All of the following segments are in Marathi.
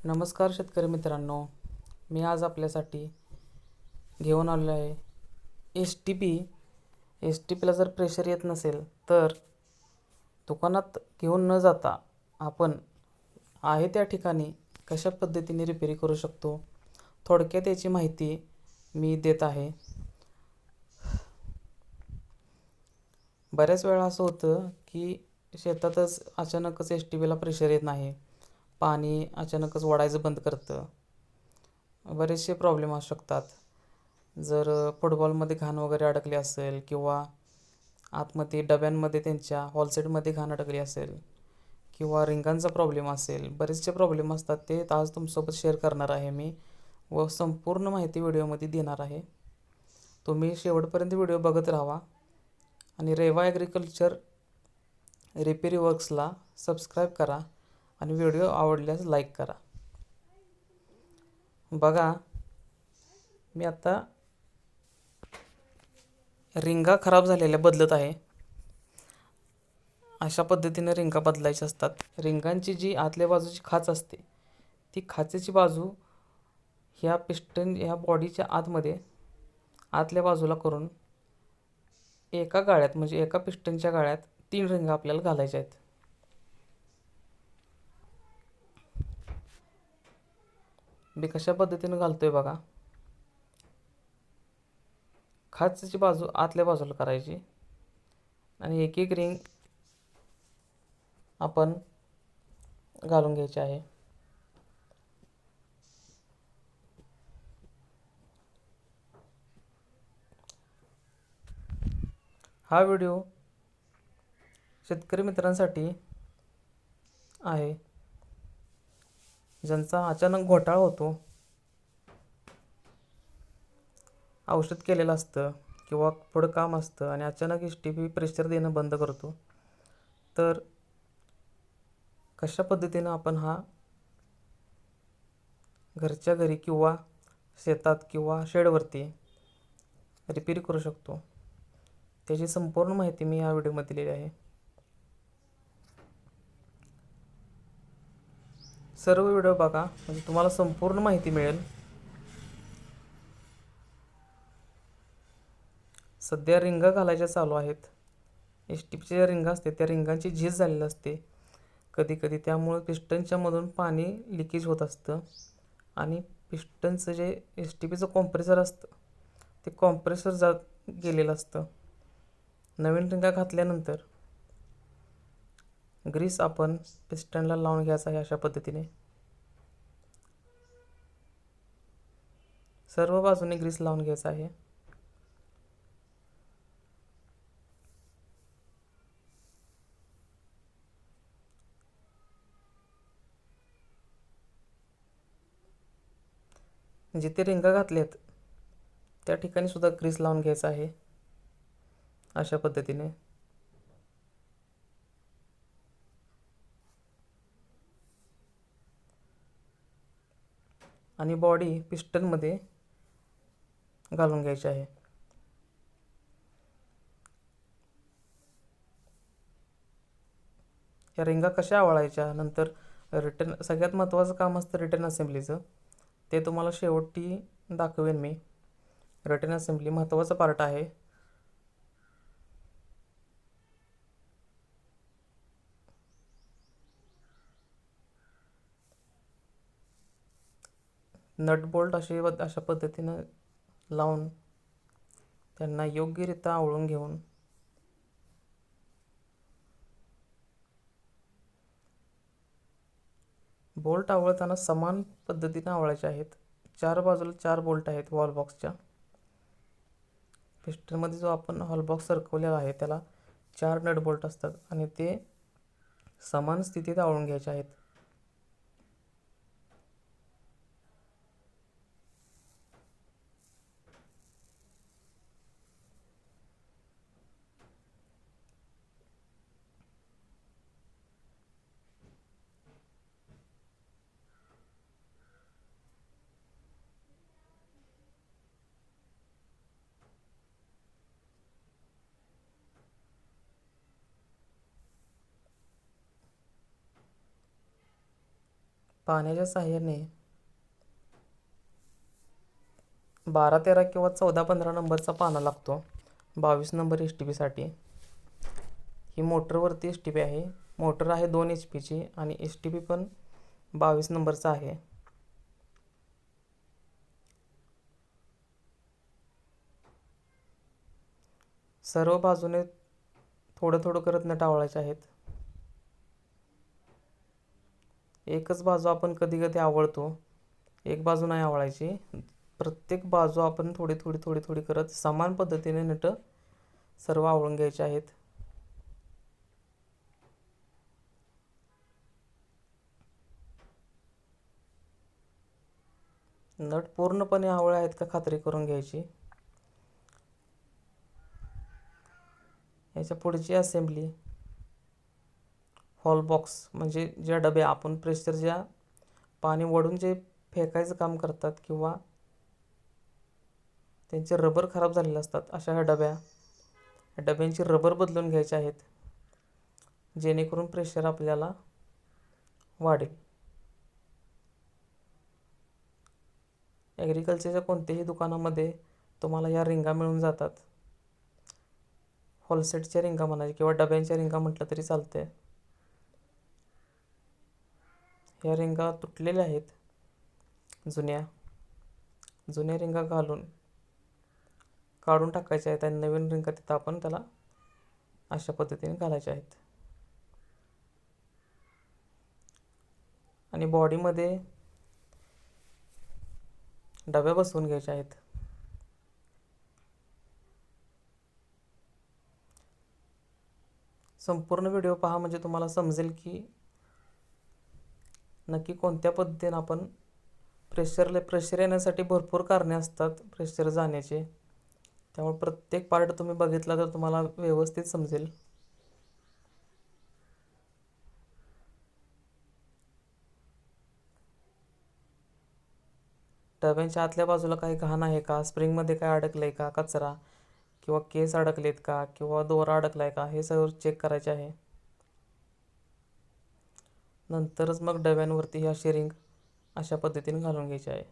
नमस्कार शेतकरी मित्रांनो, मी आज आपल्यासाठी घेऊन आलो आहे एस-टी-पी. एस-टी-पीला जर प्रेशर येत नसेल तर दुकानात घेऊन न जाता आपण आहे त्या ठिकाणी कशा पद्धतीने रिपेरी करू शकतो, थोडक्यात याची माहिती मी देत आहे. बऱ्याच वेळा असं होतं की शेतातच अचानकच एस-टी-पीला प्रेशर येत नाही, पाणी अचानकच ओढायचं बंद करतं. बरेचसे प्रॉब्लेम असू शकतात. जर फुटबॉलमध्ये घाण वगैरे अडकली असेल किंवा आतमध्ये डब्यांमध्ये त्यांच्या हॉलसेटमध्ये घाण अडकली असेल किंवा रिंगांचा प्रॉब्लेम असेल, बरेचसे प्रॉब्लेम असतात. ते आज तुमच्यासोबत शेअर करणार आहे मी व संपूर्ण माहिती व्हिडिओमध्ये देणार आहे. तुम्ही शेवटपर्यंत व्हिडिओ बघत राहा आणि रेवा ॲग्रिकल्चर रिपेरी वर्क्सला सबस्क्राईब करा आणि व्हिडिओ आवडल्यास लाईक करा. बघा, मी आता रिंगा खराब झालेल्या बदलत आहे. अशा पद्धतीने रिंगा बदलायच्या असतात. रिंगांची जी आतल्या बाजूची खाच असते, ती खाचेची बाजू ह्या पिस्टन ह्या बॉडीच्या आतमध्ये आतल्या बाजूला करून एका गाळ्यात म्हणजे एका पिस्टनच्या गाळ्यात 3 रिंगा आपल्याला घालायच्या आहेत. मी कशा पद्धतीने घालतोय बघा. खाचची बाजू आतल्या बाजूला करायची आणि एक एक रिंग आपण घालून घ्यायची आहे. हा व्हिडिओ शेतकरी मित्रांसाठी आहे ज्यांचा अचानक घोटाळा होतो, औषध केलेलं असतं किंवा थोडं काम असतं आणि अचानक एस-टी-पी प्रेशर देणं बंद करतो. तर कशा पद्धतीनं आपण हा घरच्या घरी किंवा शेतात किंवा शेडवरती रिपेरी करू शकतो, त्याची संपूर्ण माहिती मी या व्हिडिओमध्ये दिलेली आहे. सर्व व्हिडिओ बघा म्हणजे तुम्हाला संपूर्ण माहिती मिळेल. सध्या रिंगा घालायच्या चालू आहेत. एस-टी-पीच्या ज्या रिंगा असते त्या रिंगांची झीज झालेली असते कधी कधी, त्यामुळे पिस्टनच्या मधून पाणी लिकेज होत असतं आणि पिस्टनचं जे एस-टी-पीचं कॉम्प्रेसर असतं ते कॉम्प्रेसर गेलेलं असतं. नवीन रिंगा घातल्यानंतर ग्रीस आपण पिस्टनला लावून घ्यायचा आहे. अशा पद्धतीने सर्व बाजूने ग्रीस लावून घ्यायचा आहे. जिथे रिंगा घातल्यात त्या ठिकाणी सुद्धा ग्रीस लावून घ्यायचा आहे अशा पद्धतीने. आणि बॉडी पिस्टनमध्ये घालून घ्यायची आहे. या रिंगा कशा आवळायच्या नंतर रिटर्न, सगळ्यात महत्त्वाचं काम असतं रिटर्न असेंब्लीचं, ते तुम्हाला शेवटी दाखवेन मी. रिटर्न असेंब्ली महत्त्वाचा पार्ट आहे. नट बोल्ट अशा पद्धतीनं लावून त्यांना योग्यरित्या आवळून घेऊन बोल्ट आवळताना समान पद्धतीने आवळायचे आहेत. 4 बाजूला 4 बोल्ट आहेत वॉल बॉक्सच्या. पिस्टनमध्ये जो आपण हॉल बॉक्स सरकवलेला आहे त्याला 4 नट बोल्ट असतात आणि ते समान स्थितीत आवळून घ्यायचे आहेत. पाण्याच्या साहाय्याने 12, 13 किंवा 14, 15 नंबरचा पाना लागतो 22 नंबर एस टी पीसाठी. ही मोटरवरती एस टी पी आहे. मोटर आहे 2 HP आणि एस टी पी पण 22 नंबरचा आहे. सर्व बाजूने थोडं थोडं करत नट आवळायचे आहेत. एकच बाजू आपण कधी कधी आवळतो, एक बाजू नाही आवळायची. प्रत्येक बाजू आपण थोडी थोडी थोडी थोडी करत समान पद्धतीने नट सर्व आवळून घ्यायचे आहेत. नट पूर्णपणे आवळे आहेत का खात्री करून घ्यायची. याच्या पुढची असेंब्ली हॉल बॉक्स म्हणजे ज्या डब्या आपण प्रेशर ज्या पाणी वळून जे फेकायचं काम करतात किंवा त्यांचे रबर खराब झालेले असतात, अशा ह्या डब्यांची रबर बदलून घ्यायचे आहेत, जेणेकरून प्रेशर आपल्याला वाढेल. ॲग्रिकल्चरच्या कोणत्याही दुकानामध्ये तुम्हाला या रिंगा मिळून जातात. हॉलसेटच्या रिंगा म्हणायच्या किंवा डब्यांच्या रिंगा म्हटलं तरी चालते. ह्या रिंगा तुटलेल्या आहेत, जुन्या रिंगा घालून काढून टाकायच्या आहेत आणि नवीन रिंगा तिथं आपण त्याला अशा पद्धतीने घालायच्या आहेत. आणि बॉडीमध्ये डब्या बसवून घ्यायच्या आहेत. संपूर्ण व्हिडिओ पहा म्हणजे तुम्हाला समजेल की नक्की कोणत्या पद्धतीने आपण प्रेशर येण्यासाठी भरपूर कारणे असतात प्रेशर जाण्याचे. त्यामुळे प्रत्येक पार्ट तुम्ही बघितला तर तुम्हाला व्यवस्थित समजेल. डब्यांच्या आतल्या बाजूला काही घाण आहे का, स्प्रिंगमध्ये काय अडकलं आहे का, कचरा किंवा केस अडकलेत का किंवा दोरा अडकला आहे का, हे सगळं चेक करायचे आहे. नंतरच मग डब्यांवरती ह्या शेरिंग अशा पद्धतीने घालून घ्यायची आहे.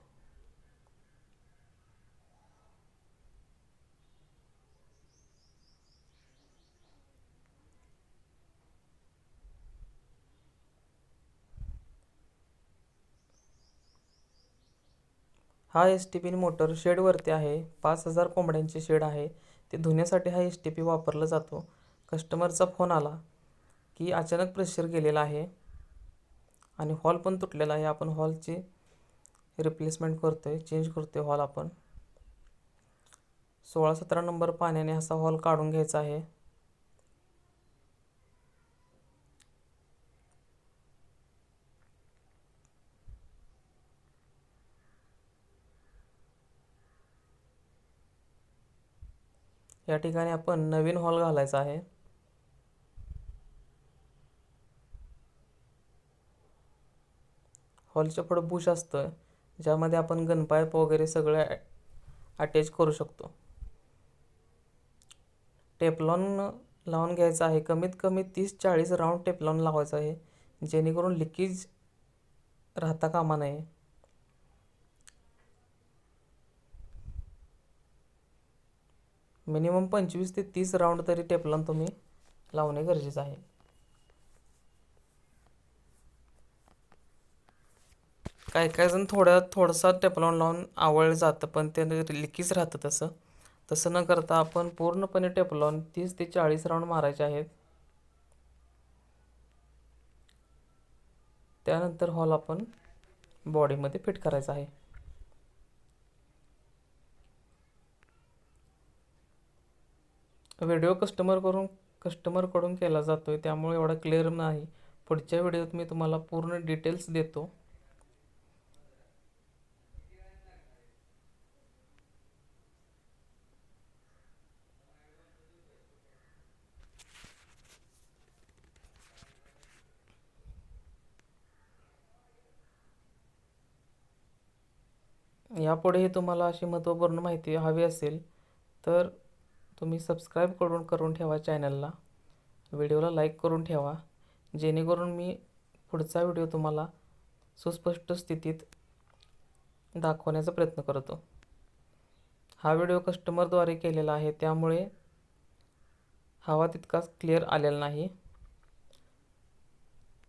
हा एस टी पी मोटर शेडवरती आहे. 5000 कोंबड्यांचे शेड आहे. ते धुण्यासाठी हा एस टी पी वापरला जातो. कस्टमरचा फोन आला की अचानक प्रेशर गेलेला आहे आणि हॉल पण तुटलेला आहे. आपण हॉलची रिप्लेसमेंट करतोय, चेंज करतोय हॉल आपण. 16-17 नंबर पाण्याने असा हॉल काढून घ्यायचा आहे. या ठिकाणी आपण नवीन हॉल घालायचा आहे. हॉलच्या पुढं बुश असतं, ज्यामध्ये आपण गनपाईप वगैरे सगळं अटॅच करू शकतो. टेफ्लॉन लावून घ्यायचं आहे. कमीत कमी 30-40 राऊंड टेफ्लॉन लावायचं आहे, जेणेकरून लिकेज राहता कामा नये. मिनिमम 25 ते 30 राऊंड तरी टेफ्लॉन तुम्ही लावणे गरजेचं आहे. काही जण थोडासा टेफ्लॉन लावून आवळलं जातं, पण ते लिकेज राहतं. तसं न करता आपण पूर्णपणे टेफ्लॉन 30 ते 40 राऊंड मारायचे आहेत. त्यानंतर हॉल आपण बॉडीमध्ये फिट करायचा आहे. व्हिडिओ कस्टमरकडून केला जातोय, त्यामुळे एवढा क्लिअर नाही. पुढच्या व्हिडिओत मी तुम्हाला पूर्ण डिटेल्स देतो. यापुढेही तुम्हाला अशी महत्त्वपूर्ण माहिती हवी असेल तर तुम्ही सबस्क्राईब करून ठेवा चॅनलला. व्हिडिओला लाईक करून ठेवा, जेणेकरून मी पुढचा व्हिडिओ तुम्हाला सुस्पष्ट स्थितीत दाखवण्याचा प्रयत्न करतो. हा व्हिडिओ कस्टमरद्वारे केलेला आहे, त्यामुळे हवा तितकाच क्लिअर आलेला नाही.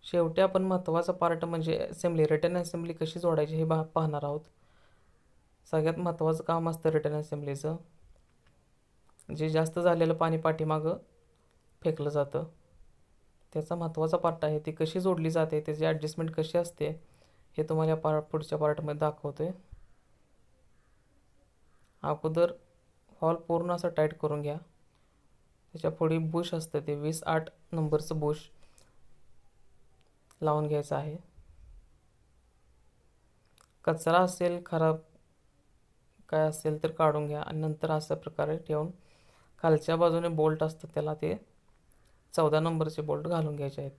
शेवटी आपण महत्त्वाचा पार्ट म्हणजे असेंब्ली, रिटर्न असेंब्ली कशी जोडायची हे पाहणार आहोत. सगळ्यात महत्त्वाचं काम असतं रिटर्न असेंब्लीचं. जे जास्त झालेलं पाणी पाठीमागं फेकलं जातं, त्याचा महत्त्वाचा पार्ट आहे. ती कशी जोडली जाते, त्याची ॲडजस्टमेंट कशी असते हे तुम्हाला पुढच्या पार्टमध्ये दाखवतोय. अगोदर हॉल पूर्ण असा टाईट करून घ्या. त्याच्या पुढे बुश असतं, ते 20-8 नंबरचं बुश लावून घ्यायचं आहे. कचरा असेल, खराब काय असेल तर काढून घ्या आणि नंतर अशा प्रकारे ठेवून खालच्या बाजूने बोल्ट असतं, त्याला ते 14 नंबरचे बोल्ट घालून घ्यायचे आहेत.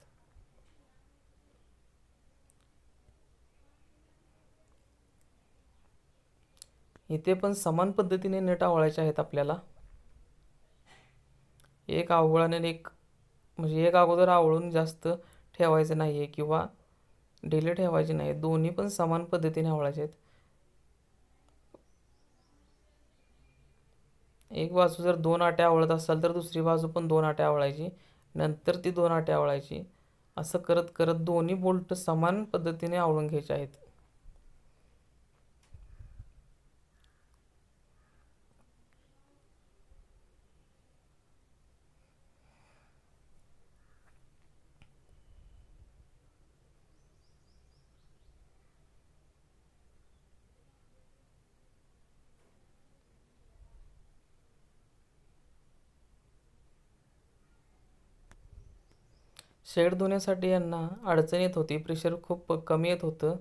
इथे पण समान पद्धतीने नट आवळायचे आहेत आपल्याला. एक आवळाने एक म्हणजे एक अगोदर आवळून जास्त ठेवायचं नाही आहे किंवा ढिले ठेवायचे नाही. दोन्ही पण समान पद्धतीने आवळायचे आहेत. एक बाजू जर 2 आटे आवळत असाल तर दुसरी बाजू पण 2 आटे आवळायची, नंतर ती 2 आटे आवळायची. असं करत करत दोन्ही बोल्ट समान पद्धतीने आवळून घ्यायचे आहेत. शेड धुण्यासाठी यांना अडचण येत होती, प्रेशर खूप कमी येत होतं.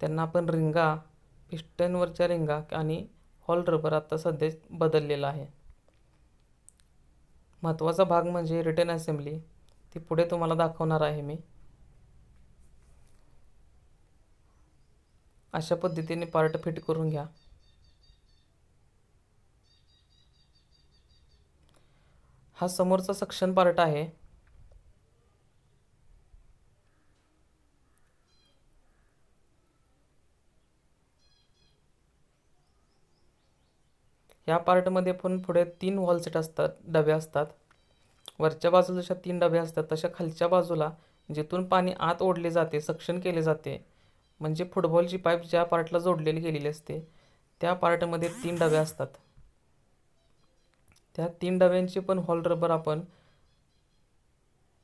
त्यांना आपण रिंगा, पिस्टनवरच्या रिंगा आणि हॉल रबर आता सध्या बदललेला आहे. महत्त्वाचा भाग म्हणजे रिटर्न असेंब्ली, ती पुढे तुम्हाला दाखवणार आहे मी. अशा पद्धतीने पार्ट फिट करून घ्या. हा समोरचा सक्शन पार्ट आहे. ह्या पार्टमध्ये पण पुढे 3 वॉल सेट असतात, डबे असतात. वरच्या बाजूला जशा 3 डबे असतात तशा खालच्या बाजूला जिथून पाणी आत ओढले जाते, सक्शन केले जाते, म्हणजे फुटबॉलची पाईप ज्या पार्टला जोडलेली गेलेली असते त्या पार्टमध्ये 3 डबे असतात. त्या 3 डब्यांचे पण हॉल रबर आपण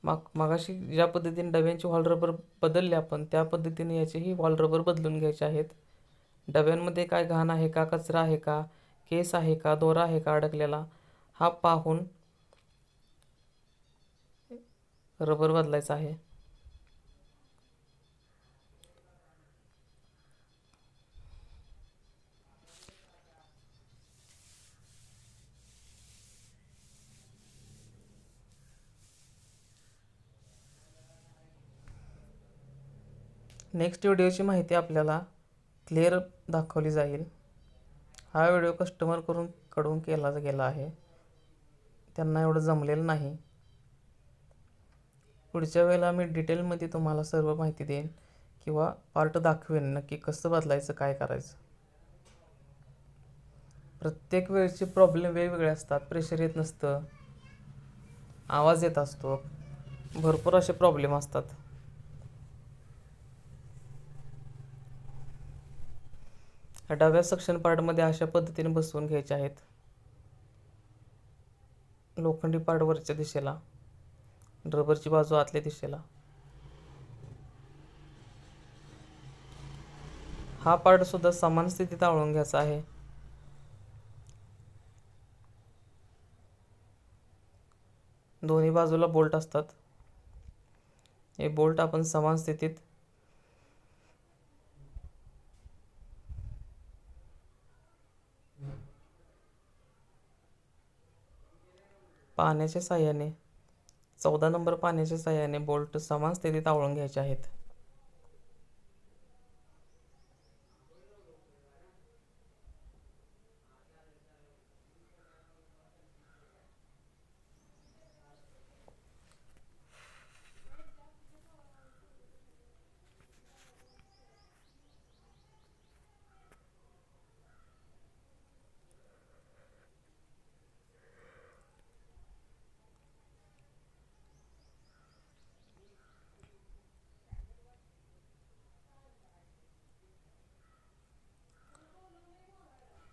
मगाशी ज्या पद्धतीने डब्यांचे हॉल रबर बदलले आपण, त्या पद्धतीने याचेही हॉल रबर बदलून घ्यायचे आहेत. डब्यांमध्ये काय घाण आहे का, कचरा आहे का, केस आहे का, दोरा आहे का अडकलेला, हा पाहून रबर बदलायचा आहे. नेक्स्ट व्हिडिओची माहिती आपल्याला क्लिअर दाखवली जाईल. हा व्हिडिओ कडून केला गेला आहे, त्यांना एवढं जमलेलं नाही. पुढच्या वेळेला मी डिटेलमध्ये तुम्हाला सर्व माहिती देईन किंवा पार्ट दाखवेन नक्की कसं बदलायचं, काय करायचं. प्रत्येक वेळेचे प्रॉब्लेम वेगवेगळे असतात. प्रेशर येत नसतं, आवाज येत असतो, भरपूर असे प्रॉब्लेम असतात. डाव्या सक्शन पार्टमध्ये अशा पद्धतीने बसवून घ्यायचे आहेत. लोखंडी पार्ट वरच्या दिशेला, रबरची बाजू आतल्या दिशेला. हा पार्ट सुद्धा समान स्थितीत आवळून घ्यायचा आहे. दोन्ही बाजूला बोल्ट असतात. हे बोल्ट आपण समान स्थितीत पाण्याच्या साह्याने 14 नंबर पाण्याच्या साह्याने बोल्ट समान स्थितीत आवळून घ्यायचे आहेत.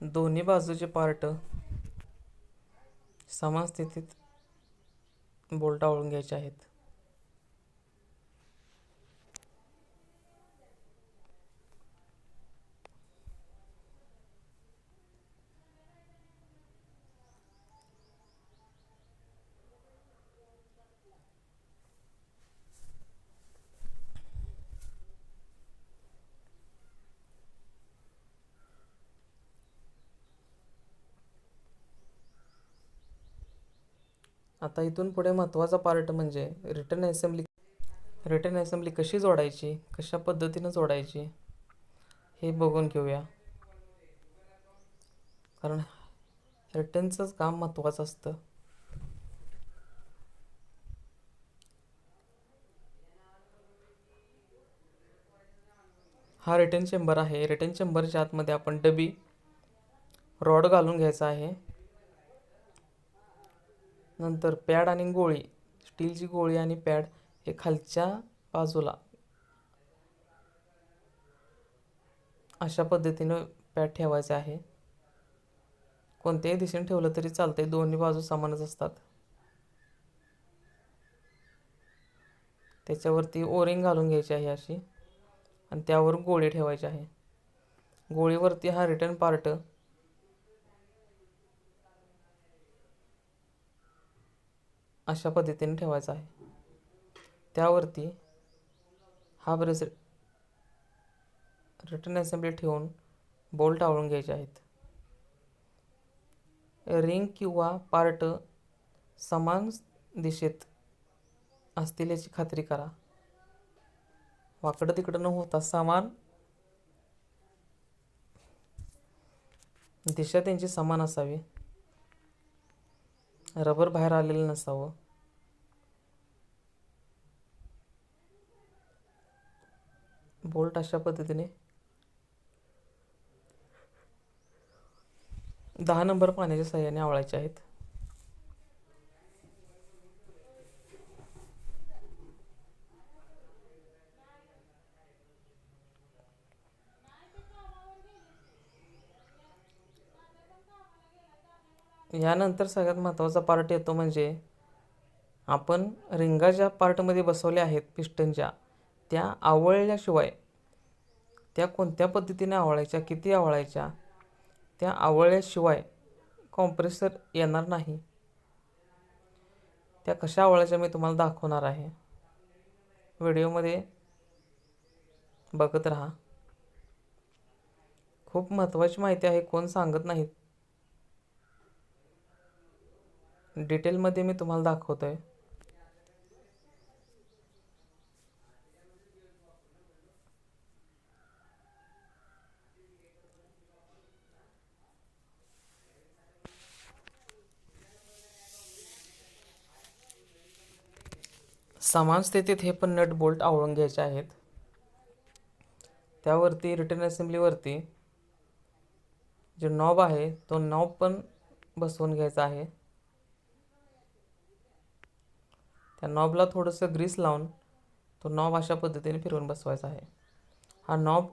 दोन्ही बाजूचे पार्ट समान स्थितीत बोल्ट आवळून घ्यायचे आहेत. आता इथून पुढे महत्त्वाचा पार्ट म्हणजे रिटर्न असेंब्ली. रिटर्न असेंब्ली कशी जोडायची, कशा पद्धतीनं जोडायची हे बघून घेऊया. कारण रिटर्नचंच काम महत्त्वाचं असतं. हा रिटर्न चेंबर आहे. रिटर्न चेंबरच्या आतमध्ये आपण डबी रॉड घालून घ्यायचा आहे. नंतर पॅड आणि गोळी, स्टीलची गोळी आणि पॅड हे खालच्या बाजूला अशा पद्धतीनं पॅड ठेवायचे आहे. कोणत्याही दिशेने ठेवलं तरी चालतंय, दोन्ही बाजू समानच असतात. त्याच्यावरती ओरिंग घालून घ्यायची आहे अशी, आणि त्यावर गोळी ठेवायची आहे. गोळीवरती हा रिटर्न पार्ट अशा पद्धतीने ठेवायचा आहे. त्यावरती हा ब्रेस रिटर्न असेंब्ली ठेवून बोल्ट आवळून घ्यायचे आहेत. रिंग किंवा पार्ट समान दिशेत असतील याची खात्री करा. वाकडं तिकडं न होता समान दिशा त्यांची समान असावी. रबर बाहेर आलेलं नसावं. बोल्ट अशा पद्धतीने 10 नंबर पाण्याच्या साह्याने आवळायचे आहेत. यानंतर सगळ्यात महत्त्वाचा पार्ट येतो म्हणजे आपण रिंगा ज्या पार्टमध्ये बसवल्या आहेत पिस्टनच्या, त्या आवळल्याशिवाय, त्या कोणत्या पद्धतीने आवळायच्या, किती आवळायच्या, त्या आवळल्याशिवाय कॉम्प्रेसर येणार नाही. त्या कशा आवळायच्या मी तुम्हाला दाखवणार आहे. व्हिडिओमध्ये बघत राहा. खूप महत्त्वाची माहिती आहे, कोण सांगत नाहीत. डिटेलमध्ये मी तुम्हाला दाखवतोय. समान स्थितीत हे पण नट बोल्ट आवळून घ्यायचे आहेत. त्यावरती रिटर्न असेंब्लीवरती जे नॉब आहे तो नॉब पण बसवून घ्यायचा आहे. त्या नॉबला थोडंसं ग्रीस लावून तो नॉब अशा पद्धतीने फिरवून बसवायचा आहे. हा नॉब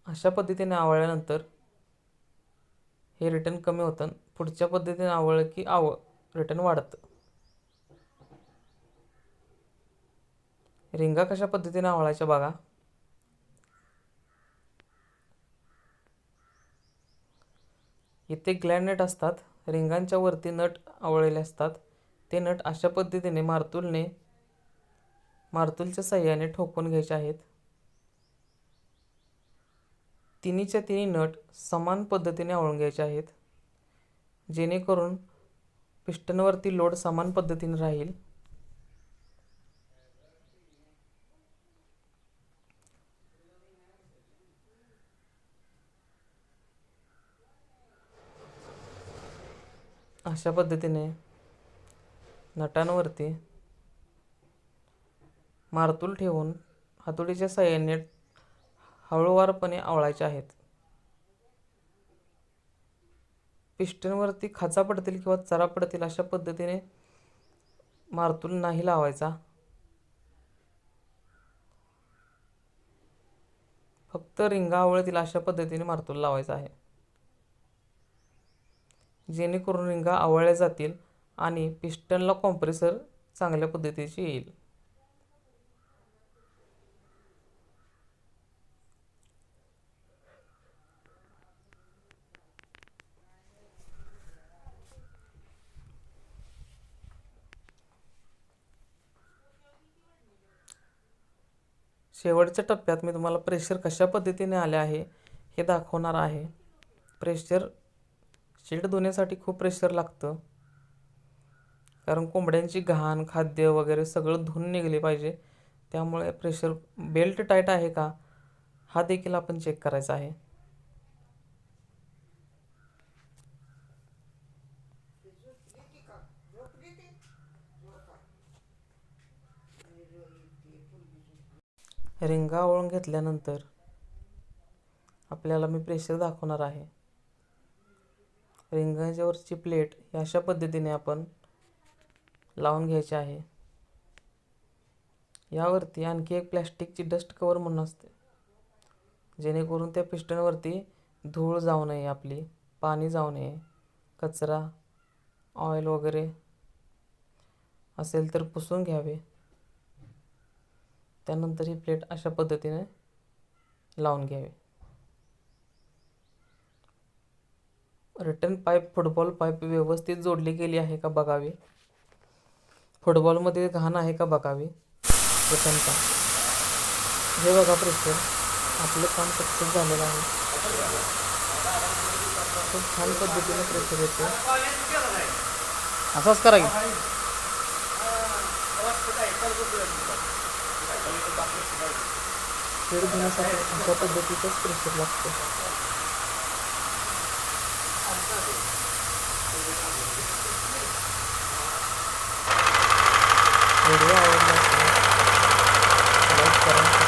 अशा पद्धतीने आवळल्यानंतर हे रिटर्न कमी होतं. पुढच्या पद्धतीने आवळलं की रिटर्न वाढतं. रिंगा कशा पद्धतीने आवळायच्या बघा. इथे ग्लॅड नट असतात. रिंगांच्या वरती नट आवळलेले असतात. ते नट अशा पद्धतीने मार्तुलच्या साह्याने ठोकून घ्यायचे आहेत. तिन्हीच्या तिन्ही नट समान पद्धतीने आवळून घ्यायचे आहेत, जेणेकरून पिस्टनवरती लोड समान पद्धतीने राहील. अशा पद्धतीने नटांवरती मार्तूल ठेवून हातोडीच्या साहाय्याने हळूवारपणे आवळायचे आहेत. पिस्टनवरती खाचा पडतील किंवा चरा पडतील अशा पद्धतीने मार्तूल नाही लावायचा. फक्त रिंगा आवळतील अशा पद्धतीने मार्तूल लावायचा आहे. जेणेकरून रिंगा आवळल्या जातील आणि पिस्टनला कॉम्प्रेसर चांगल्या पद्धतीचे येईल. शेवटच्या टप्प्यात मी तुम्हाला प्रेशर कशा पद्धतीने आले आहे हे दाखवणार आहे. प्रेशर शीट धुण्यासाठी खूप प्रेशर लागतं, कारण कोंबड्यांची घाण, खाद्य वगैरे सगळं धुवून निघले पाहिजे. त्यामुळे प्रेशर बेल्ट टाईट आहे का हा देखील आपण चेक करायचा आहे. रिंगा आवळून घेतल्यानंतर आपल्याला मी प्रेशर दाखवणार आहे. रिंगाच्या वरची प्लेट ही अशा पद्धतीने आपण लावून घ्यायची आहे. यावरती आणखी एक प्लॅस्टिकची डस्ट कवर म्हणून असते, जेणेकरून त्या पिस्टनवरती धूळ जाऊ नये, आपली पाणी जाऊ नये, कचरा, ऑइल वगैरे असेल तर पुसून घ्यावे. त्यानंतर ही प्लेट अशा पद्धतीने लावून घ्यावी. रिटर्न पाईप, फुटबॉल पाईप व्यवस्थित जोडली गेली आहे का बघावी. फुटबॉलमध्ये घाण आहे का बघावी. प्रथमतः हे बघा, प्रेशर आपलं काम सक्सेस झालेलं आहे. खूप छान पद्धतीने प्रेशर येते. असंच करा की. शीट धुण्यासाठी अशा पद्धतीचंच प्रेशर लागतं. व्हिडिओ आवडला असेल लाईक करा.